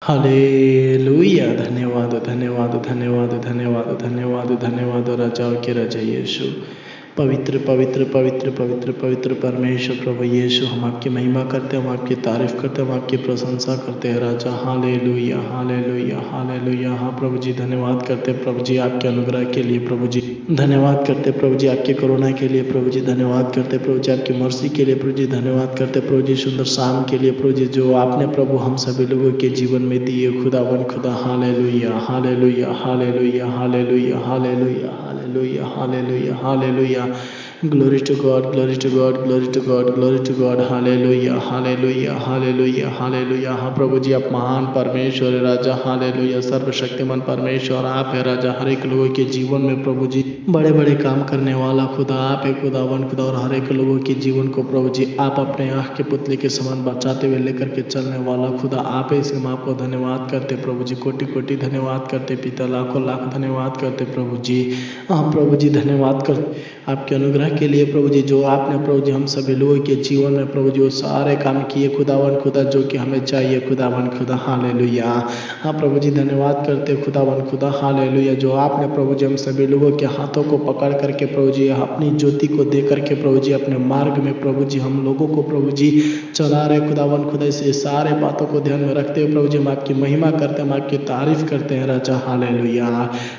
Hallelujah. धन्यवाद धन्यवाद धन्यवाद धन्यवाद धन्यवाद धन्यवाद राजाओं के राजा यीशु। पवित्र पवित्र पवित्र पवित्र पवित्र परमेश्वर प्रभु यीशु, हम आपकी महिमा करते हैं, हम आपकी तारीफ करते हैं, हम आपकी प्रशंसा करते हैं राजा। Hallelujah hallelujah hallelujah. हाँ प्रभु जी, धन्यवाद करते हैं प्रभु जी आपके अनुग्रह के लिए। प्रभु जी धन्यवाद करते हैं प्रभु जी आपके करुणा के लिए। प्रभु जी धन्यवाद करते हैं प्रभु जी आपकी मर्सी के लिए। प्रभु जी धन्यवाद करते हैं प्रभु जी सुंदर शाम के लिए। प्रभु जी जो आपने प्रभु हम सभी लोगों के जीवन में दिए खुदावन खुदा। Hallelujah hallelujah hallelujah hallelujah hallelujah hallelujah hallelujah hallelujah. Glory to God, glory to God, glory to God, glory to God. Hallelujah, hallelujah, hallelujah, hallelujah. हाँ प्रभु जी, आप महान परमेश्वर है राजा। हालेलुया, सर्वशक्तिमान परमेश्वर आप है राजा। हर एक लोगों के जीवन में प्रभु जी बड़े बड़े काम करने वाला खुदा आप है खुदावन खुदा। और हर एक लोगों के जीवन को प्रभु जी आप अपने आँख के पुतले के समान बचाते हुए लेकर के चलने वाला खुदा आप है। इसलिए हम आपको धन्यवाद करते प्रभु जी, कोटि कोटि धन्यवाद करते पिता, लाखों लाख धन्यवाद करते प्रभु जी। हाँ प्रभु जी धन्यवाद कर आपके अनुग्रह के लिए प्रभु जी, जो आपने प्रभु जी हम सभी लोगों के जीवन में प्रभु जी वो सारे काम किए खुदावन खुदा जो कि हमें चाहिए खुदावन खुदा। हालेलुया। हाँ प्रभु जी धन्यवाद करते खुदावन खुदा। हालेलुया, जो आपने प्रभु जी हम सभी लोगों के हाथों को पकड़ करके प्रभु जी अपनी ज्योति को दे करके प्रभु जी अपने मार्ग में प्रभु जी हम लोगों को प्रभु जी चला रहे खुदावन खुदा। इसे सारे बातों को ध्यान में रखते हुए प्रभु जी हम आपकी महिमा करते हैं, हम आपकी तारीफ करते हैं राजा। हालेलुया।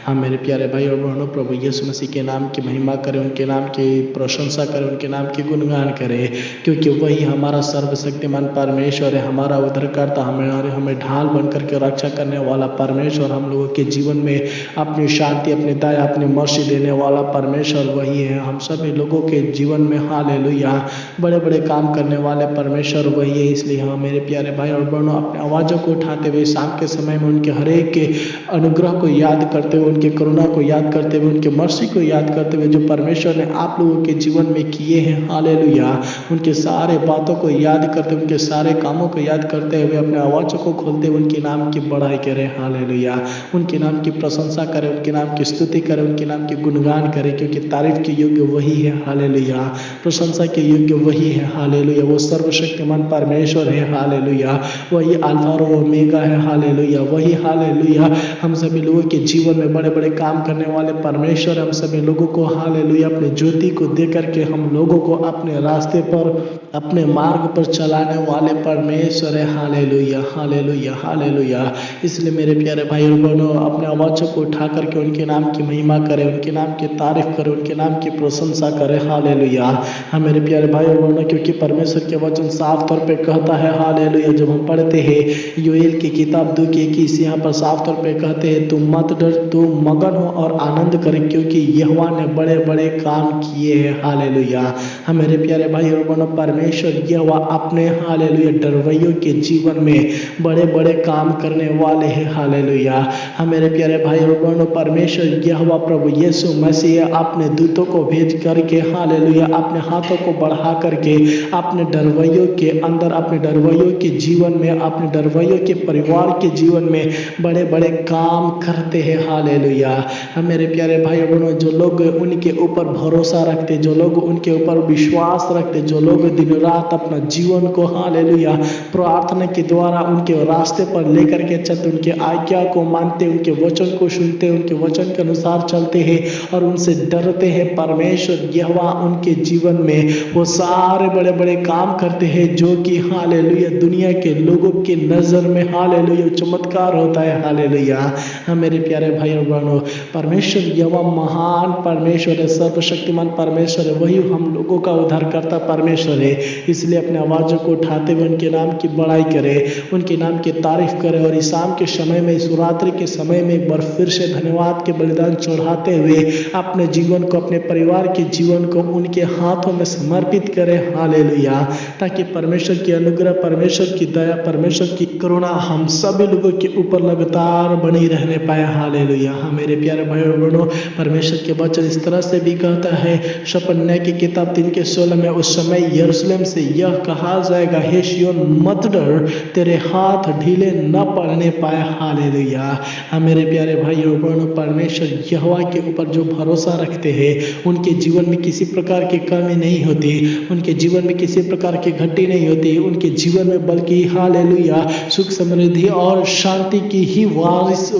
हाँ मेरे प्यारे भाई और बहनों, प्रभु यीशु मसीह के नाम की महिमा करें, उनके नाम की प्रशंसा करें, उनके नाम की गुणगान करें, क्योंकि वही हमारा सर्वशक्तिमान परमेश्वर है, हमारा उद्धारकर्ता, हमें ढाल बन करके रक्षा करने वाला परमेश्वर, हम लोगों के जीवन में अपनी शांति, अपनी दया, अपनी मर्सी देने वाला परमेश्वर वही है हम सभी लोगों के जीवन में। हालेलुया, बड़े बड़े काम करने वाले परमेश्वर वही है। इसलिए हाँ मेरे प्यारे भाई और बहनों, अपने आवाज़ों को उठाते हुए शाम के समय में उनके हर एक के अनुग्रह को याद करते हुए, उनके करुणा को याद करते हुए, उनके मर्सी को याद करते हुए, जो परमेश्वर ने आप लोगों के जीवन में किए हैं। हालेलुया, उनके सारे बातों को याद करते हुए, उनके सारे कामों को याद करते हुए अपने आवाज़ों को खोलते हुए उनके नाम की बड़ाई करें। हालेलुया, उनके नाम की प्रशंसा करें, उनके नाम की स्तुति करें, उनके नाम की गुणगान करें, क्योंकि तारीफ के योग्य वही है। हालेलुया, प्रशंसा के योग्य वही है। हालेलुया, वो सर्वशक्तिमान परमेश्वर है। हालेलुया, वही अल्फा और ओमेगा है। हालेलुया, वही हालेलुया हम सभी लोगों के जीवन में बड़े बड़े काम करने वाले परमेश्वर, हम सभी लोगों को हालेलुया अपने ज्योति को दे करके हम लोगों को अपने रास्ते पर, अपने मार्ग पर चलाने वाले परमेश्वर है। Hallelujah hallelujah hallelujah. इसलिए मेरे प्यारे भाई और बहनों, अपने आवाज़ों को उठा करके उनके नाम की महिमा करें, उनके नाम की तारीफ करें, उनके नाम की प्रशंसा करें। हालेलुया। हाँ मेरे प्यारे भाई और बहनों, क्योंकि परमेश्वर के वचन साफ तौर पे कहता है हालेलुया, जब हम पढ़ते हैं योएल की किताब 2:21, यहाँ पर साफ तौर पे कहते हैं, तुम मत डर, तुम मगन हो और आनंद करें, क्योंकि यहोवा ने बड़े बड़े काम किए हैं। हालेलुया। हाँ मेरे प्यारे भाई और बहनों, परमेश्वर यहोवा अपने हालेलुया डरवैयों के जीवन में बड़े बड़े काम करने वाले हैं। हालेलुया। हाँ मेरे प्यारे भाई और बहनों, परमेश्वर यहोवा प्रभु यीशु मसीह अपने दूतों को भेज करके हालेलुया अपने हाथों को बढ़ा करके अपने डरवैयों के अंदर, अपने डरवैयों के जीवन में, अपने डरवैयों के परिवार के जीवन में बड़े बड़े काम करते हैं। हालेलुया। हाँ मेरे प्यारे भाई और बहनों, जो लोग उनके ऊपर भरोसा रखते, जो लोग उनके ऊपर विश्वास रखते, जो लोग दिन रात अपना जीवन को हालेलुया प्रार्थना के द्वारा उनके रास्ते पर लेकर के चलते, उनके आज्ञा को मानते, उनके वचन को सुनते, उनके वचन के अनुसार चलते हैं और उनसे डरते हैं, परमेश्वर यहोवा उनके जीवन में वो सारे बड़े बड़े काम करते हैं, जो कि हालेलुया दुनिया के लोगों की नज़र में हालेलुया चमत्कार होता है। हालेलुया। हाँ मेरे प्यारे भाई और बहनों, परमेश्वर यहोवा महान परमेश्वर है, सर्वशक्तिमान परमेश्वर है, वही हम लोगों का उद्धारकर्ता परमेश्वर है। इसलिए अपने आवाज़ों को उठाते हुए उनके नाम की बड़ाई करें, उनके नाम की तारीफ करें, और इस शाम के समय में, इस रात्रि के समय में एक बार फिर से धन्यवाद के बलिदान चढ़ाते हुए अपने जीवन को, अपने परिवार के जीवन को उनके हाथों में समर्पित करें। हालेलुया, ताकि परमेश्वर की अनुग्रह, परमेश्वर की दया, परमेश्वर की करुणा हम सभी लोगों के ऊपर लगातार बनी रहने पाए। हालेलुया। हाँ मेरे प्यारे भाई और बहनों, परमेश्वर के वचन इस तरह से भी कहता है, शपथ न्याय की किताब 3 के 16 में, उस समय यरूशलेम से यह कहा जाएगा, हे सिय्योन मत डर, तेरे हाथ ढीले न पड़ने पाए। हालेलुया। मेरे प्यारे भाइयों बहनों, परमेश्वर यहोवा के ऊपर जो भरोसा रखते हैं उनके जीवन में किसी प्रकार की कमी नहीं होती, उनके जीवन में किसी प्रकार की घटी नहीं होती, उनके जीवन में बल्कि हालेलुया सुख समृद्धि और शांति की ही वारिस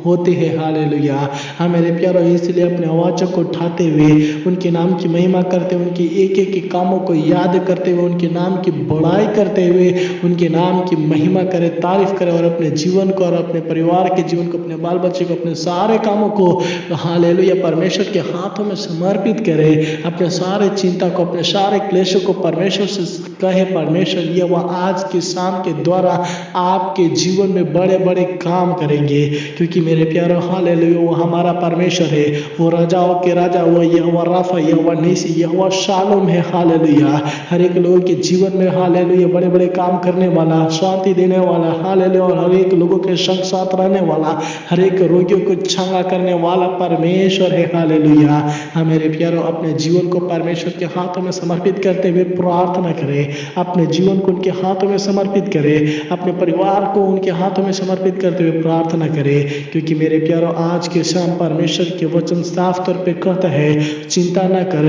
होते हैं। हालेलुया। हाँ मेरे प्यारों, इसलिए अपने आवाज़ों को उठाते हुए उनके नाम की महिमा करते हुए, उनके एक एक कामों को याद करते हुए, उनके नाम की बड़ाई करते हुए उनके नाम की महिमा करें, तारीफ करें और अपने जीवन को और अपने परिवार के जीवन को, अपने बाल बच्चे को, अपने सारे कामों को हालेलुया परमेश्वर के हाथों में समर्पित करें। अपने सारे चिंता को, अपने सारे क्लेशों को परमेश्वर से कहे, परमेश्वर ये वह आज के शाम के द्वारा आपके जीवन में बड़े बड़े काम करेंगे, क्योंकि मेरे प्यारों हालेलुया वो हमारा परमेश्वर है, वो राजाओं के राजा, वो यहोवा राफा, यहोवा नीसी, यहोवा शालोम है। हालेलुया। हर एक लोगों के जीवन में हालेलुया बड़े बड़े काम करने वाला, शांति देने वाला, हालेलुया, और हर एक लोगों के संग साथ रहने वाला, हर एक रोगियों को चंगा करने वाला परमेश्वर है। हालेलुया। हाँ मेरे प्यारों, अपने जीवन को परमेश्वर के हाथों में समर्पित करते हुए प्रार्थना करें, अपने जीवन को उनके हाथों में समर्पित करें, अपने परिवार को उनके हाथों में समर्पित करते हुए प्रार्थना करें, क्योंकि मेरे प्यारों आज के शाम परमेश्वर के वचन साफ तौर पे कहता है, चिंता न कर,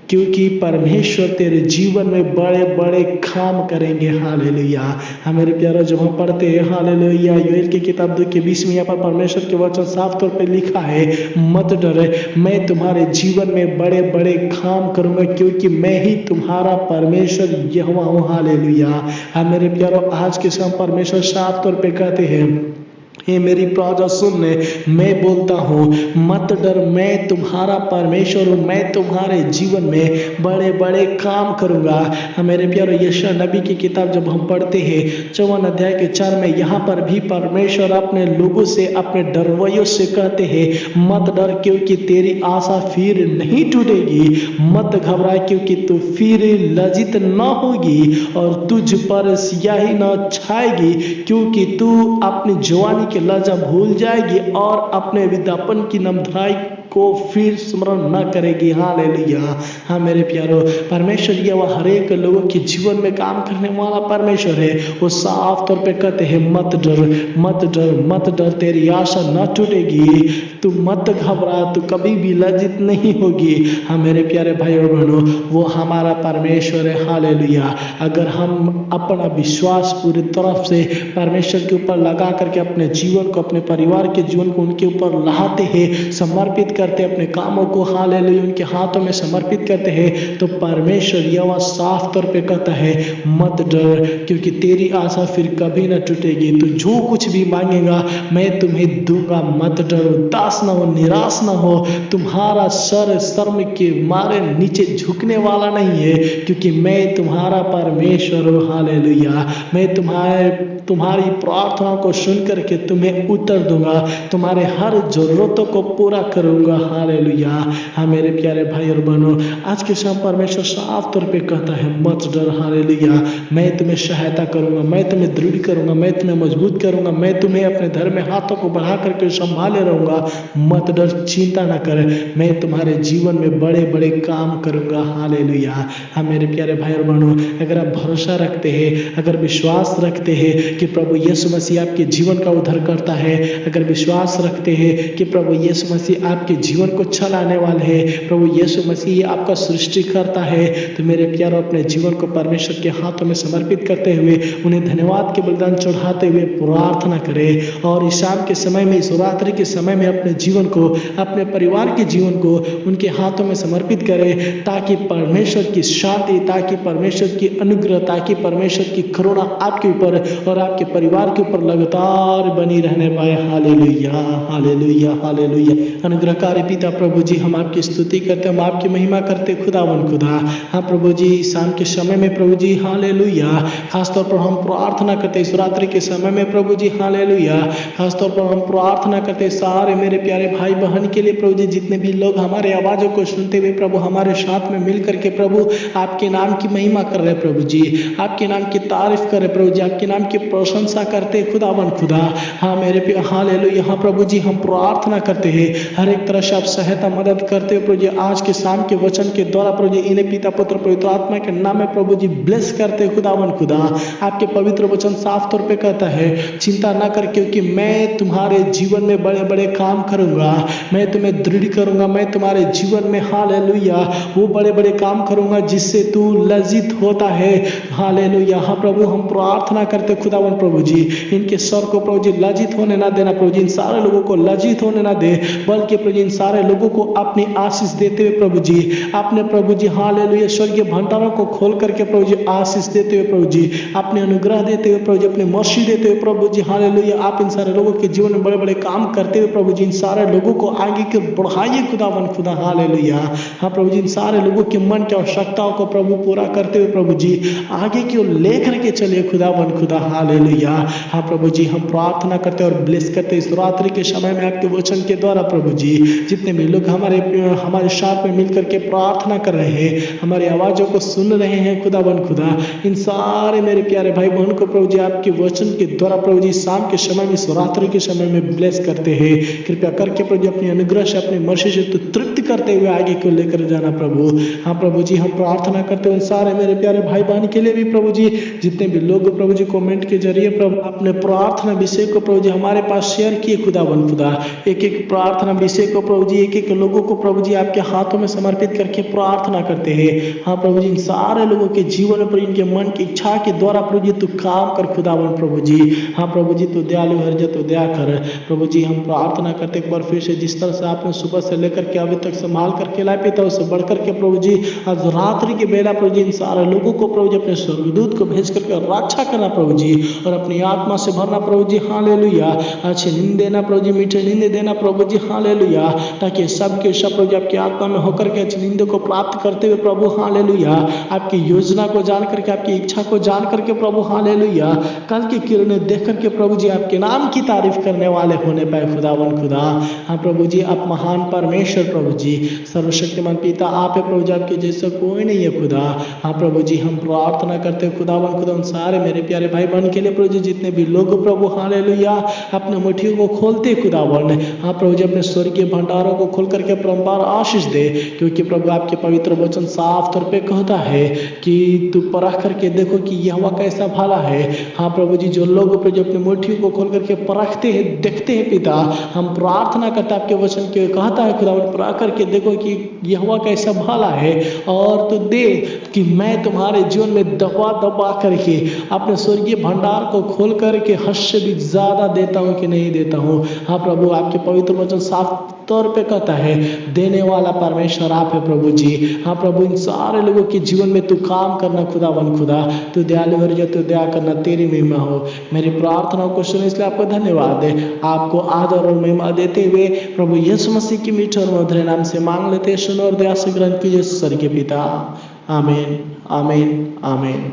क्योंकि परमेश्वर तेरे जीवन में बड़े बड़े काम करेंगे। हालेलुया। हाँ मेरे प्यारों, जब हम पढ़ते हैं हालेलुया योएल की किताब 2 के 20 में, यहाँ पर परमेश्वर के वचन साफ तौर पे लिखा है, मत डरे, मैं तुम्हारे जीवन में बड़े बड़े काम करूँगा, क्योंकि मैं ही तुम्हारा परमेश्वर यहोवा हूँ। हालेलुया। हाँ मेरे प्यारों, आज के शाम परमेश्वर साफ तौर पे कहते हैं, हे मेरी प्रजा सुन ले, मैं बोलता हूँ मत डर, मैं तुम्हारा परमेश्वर हूँ, मैं तुम्हारे जीवन में बड़े बड़े काम करूँगा। मेरे प्यारे, यशायाह नबी की किताब जब हम पढ़ते हैं 54 अध्याय के 4 में, यहाँ पर भी परमेश्वर अपने लोगों से, अपने डरवैयों से कहते हैं, मत डर, क्योंकि तेरी आशा फिर नहीं टूटेगी, मत घबरा, क्योंकि तू फिर लज्जित न होगी और तुझ पर स्याही न छाएगी, क्योंकि तू अपनी जवानी की लज्जा भूल जाएगी और अपने विज्ञापन की नमधराई को फिर स्मरण न करेगी। हालेलुया। हाँ मेरे प्यारों, परमेश्वर ये वह हर एक लोगों के जीवन में काम करने वाला परमेश्वर है। वो साफ तौर पे कहते हैं, मत डर, मत डर, मत डर, तेरी आशा न टूटेगी, तू मत घबरा, तू कभी भी लज्जित नहीं होगी। हाँ मेरे प्यारे भाइयों बहनों, वो हमारा परमेश्वर है। हालेलुया। अगर हम अपना विश्वास पूरी तरफ से परमेश्वर के ऊपर लगा करके अपने जीवन को, अपने परिवार के जीवन को उनके ऊपर लाते हैं, समर्पित करते हैं, अपने कामों को हालेलुया उनके हाथों में समर्पित करते हैं, तो परमेश्वर यहोवा साफ तौर पे कहता है, मत डर, क्योंकि तेरी आशा फिर कभी न टूटेगी, तू जो कुछ भी मांगेगा मैं तुम्हें दूंगा, मत डरो, उदास न हो, निराश न हो, तुम्हारा सर शर्म के मारे नीचे झुकने वाला नहीं है, क्योंकि मैं तुम्हारा परमेश्वर हूँ। हालेलुया। मैं तुम्हारी प्रार्थना को सुन करके तुम्हें उत्तर दूंगा, तुम्हारे हर जरूरतों को पूरा करूंगा। हालेलुया। हाँ मेरे प्यारे भाई और बहनों, आज के शाम परमेश्वर साफ तौर पे कहता है, मत डर। हालेलुया। मैं तुम्हें सहायता करूंगा, मैं तुम्हें दृढ़ करूंगा, मैं तुम्हें मजबूत करूंगा, मैं तुम्हें अपने धर्म में हाथों को बढ़ा करके संभाले रहूंगा, मत डर, चिंता ना कर, मैं तुम्हारे जीवन में बड़े बड़े काम करूंगा। हालेलुया। हाँ मेरे प्यारे भाई और बहनों, अगर आप भरोसा रखते हैं, अगर विश्वास रखते हैं कि प्रभु यीशु मसीह आपके जीवन का उद्धार करता है, अगर विश्वास रखते हैं कि प्रभु यीशु मसीह आपके जीवन को चलाने वाले हैं, प्रभु यीशु मसीह आपका सृष्टि करता है, तो मेरे प्यारों अपने जीवन को परमेश्वर के हाथों में समर्पित करते हुए, उन्हें धन्यवाद के बलिदान चढ़ाते हुए प्रार्थना करें, और इस शाम के समय में, इस रात्रि के समय में अपने जीवन को, अपने परिवार के जीवन को उनके हाथों में समर्पित करें, ताकि परमेश्वर की शांति, ताकि परमेश्वर की अनुग्रह, ताकि परमेश्वर की करुणा आपके ऊपर और आपके परिवार के ऊपर लगातार बनी रहने पाए। Hallelujah, hallelujah, hallelujah. अनुग्रहकारी पिता प्रभु जी, हम आपकी स्तुति करते, हम आपकी महिमा करते खुदावन खुदा। हाँ प्रभु जी, शाम के समय में प्रभु जी हालेलुया, खासतौर पर हम प्रार्थना करते इस रात्रि के समय में प्रभु जी हालेलुया, खासतौर पर हम प्रार्थना करते सारे मेरे प्यारे भाई बहन के लिए प्रभु जी, जितने भी लोग हमारे आवाज़ों को सुनते हुए प्रभु हमारे साथ में मिल करके प्रभु आपके नाम की महिमा कर रहे प्रभु जी, आपके नाम की तारीफ कर रहे प्रभु जी, आपके नाम की प्रशंसा करते खुदावन खुदा। हाँ मेरे प्यारे हालेलुया। हाँ प्रभु जी हम प्रार्थना करते हैं हर एक तरह से आप सहायता मदद करते हो प्रभु जी। आज के शाम के वचन के द्वारा प्रभु जी इन्हें पिता पुत्र पवित्र आत्मा के नाम में प्रभु जी ब्लेस करते हो खुदावन खुदा। आपके पवित्र वचन साफ तौर पे कहता है चिंता ना कर क्योंकि मैं तुम्हारे जीवन में बड़े बड़े काम करूंगा, मैं तुम्हें दृढ़ करूंगा, मैं तुम्हारे जीवन में हालेलुया वो बड़े बड़े काम करूंगा जिससे तू लज्जित होता है। हालेलुया। हाँ प्रभु हम प्रार्थना करते खुदावन प्रभु जी इनके स्वर को प्रभु जी लज्जित होने ना देना प्रभु जी, इन सारे लोगों को लज्जित होने ना दे, बल्कि प्रभु जी इन सारे लोगों को अपनी आशीष देते हुए प्रभु जी अपने प्रभु जी हालेलुया स्वर्गीय भंडारों को खोल करके प्रभु जी आशीष देते हुए प्रभु जी अपने अनुग्रह देते हुए प्रभु जी अपने मर्सी देते हुए प्रभु जी हालेलुया आप इन सारे लोगों के जीवन में बड़े बड़े काम करते हुए प्रभु जी इन सारे लोगों को आगे की बढ़ाइए खुदावन खुदा। हालेलुया। हाँ प्रभु जी इन सारे लोगों के मन की आवश्यकताओं को प्रभु पूरा करते हुए प्रभु जी आगे की ओर लेकर के चलिए खुदावन खुदा। हालेलुया। हाँ प्रभु जी हम प्रार्थना करते और ब्लेस करते इस रात्रि के समय में आपके वचन के द्वारा प्रभु जी जितने भी लोग हमारे साथ में मिल करके प्रार्थना कर रहे हैं, हमारी आवाज़ों को सुन रहे हैं खुदावन खुदा, इन सारे मेरे प्यारे भाई बहन को प्रभु जी आपके वचन के द्वारा प्रभु जी शाम के समय में इस रात्रि के समय में ब्लेस करते हैं। कृपया करके प्रभु जी अपनी अनुग्रह से अपनी मर्जी से तो तृप्त करते हुए आगे को लेकर जाना प्रभु। हाँ प्रभु जी हम प्रार्थना करते हैं उन सारे मेरे प्यारे भाई बहन के लिए भी प्रभु जी जितने भी लोग प्रभु जी कमेंट के जरिए प्रभु अपने प्रार्थना विषय को प्रभु जी हमारे पास शेयर किए खुदावन खुदा। एक एक प्रार्थना विषय को प्रभु जी एक एक लोगों को प्रभु जी आपके हाथों में समर्पित करके प्रार्थना करते हैं। हाँ प्रभु जी इन सारे लोगों के जीवन में इनके मन की इच्छा के द्वारा प्रभु जी तू काम कर खुदावन प्रभु जी। हाँ प्रभु जी तू दयालु हर जा तू दया कर प्रभु जी। हम प्रार्थना करते एक बार फिर से जिस तरह से आपने सुबह से लेकर के अभी तक संभाल करके लाए पिता उससे बढ़कर के प्रभु जी आज रात्रि के बेला प्रभु जी इन सारे लोगों को प्रभु जी अपने स्वर्गदूत को भेज करके रक्षा करना प्रभु जी और अपनी आत्मा से भरना प्रभु जी। हालेलुया। अच्छे नींद देना प्रभु जी, मीठे नींद देना प्रभु जी। हालेलुया। ताकि सबके सब प्रभु जी आपकी आत्मा में होकर के अच्छी नींद को प्राप्त करते हुए प्रभु हालेलुया आपकी योजना को जान करके आपकी इच्छा को जान करके प्रभु हालेलुया कल की किरणें देख करके प्रभु जी आपके नाम की तारीफ करने वाले होने पाए खुदावन खुदा। हाँ प्रभु जी आप महान परमेश्वर प्रभु जी सर्वशक्तिमान पिता आप है प्रभु जी, आपके जैसा कोई नहीं है खुदा। हाँ प्रभु जी हम प्रार्थना करते हैं खुदावन खुदा उन सारे मेरे प्यारे भाई बहन के लिए प्रभु जी जितने भी लोग प्रभु हालेलुया अपने मुट्ठियों को खोलते खुदावन। हाँ प्रभु जी अपने स्वर्गीय भंडारों को खोल करके परम्पार आशीष दे क्योंकि प्रभु आपके पवित्र वचन साफ तौर पे कहता है कि तू परख करके देखो कि यहोवा कैसा भला है। हाँ प्रभु जी जो लोग प्रभु जी अपने मुट्ठियों को खोल करके परखते हैं देखते हैं पिता हम प्रार्थना करते आपके वचन के कहता है खुदावन परख करके देखो कि यहोवा कैसा भला है और तो दे कि मैं तुम्हारे जीवन में दबा दबा करके अपने स्वर्गीय भंडार को खोल करके हद से भी ज्यादा देता हूँ कि नहीं देता हूँ। हाँ प्रभु आपके पवित्र वचन साफ तौर पे कहता है देने वाला परमेश्वर आप है प्रभु जी। हाँ प्रभु इन सारे लोगों के जीवन में तू काम करना खुदावन खुदा, तू दयालु हर जा तू दया करना, तेरी महिमा हो। मेरी प्रार्थनाओं को सुने इसलिए आपको धन्यवाद है। आपको आदर और महिमा देते हुए प्रभु यीशु मसीह की मीठे और मधुर नाम से मांग लेते हैं, सुनो और दया से ग्रहण कीजिए स्वर्गीय पिता। आमीन आमीन आमीन।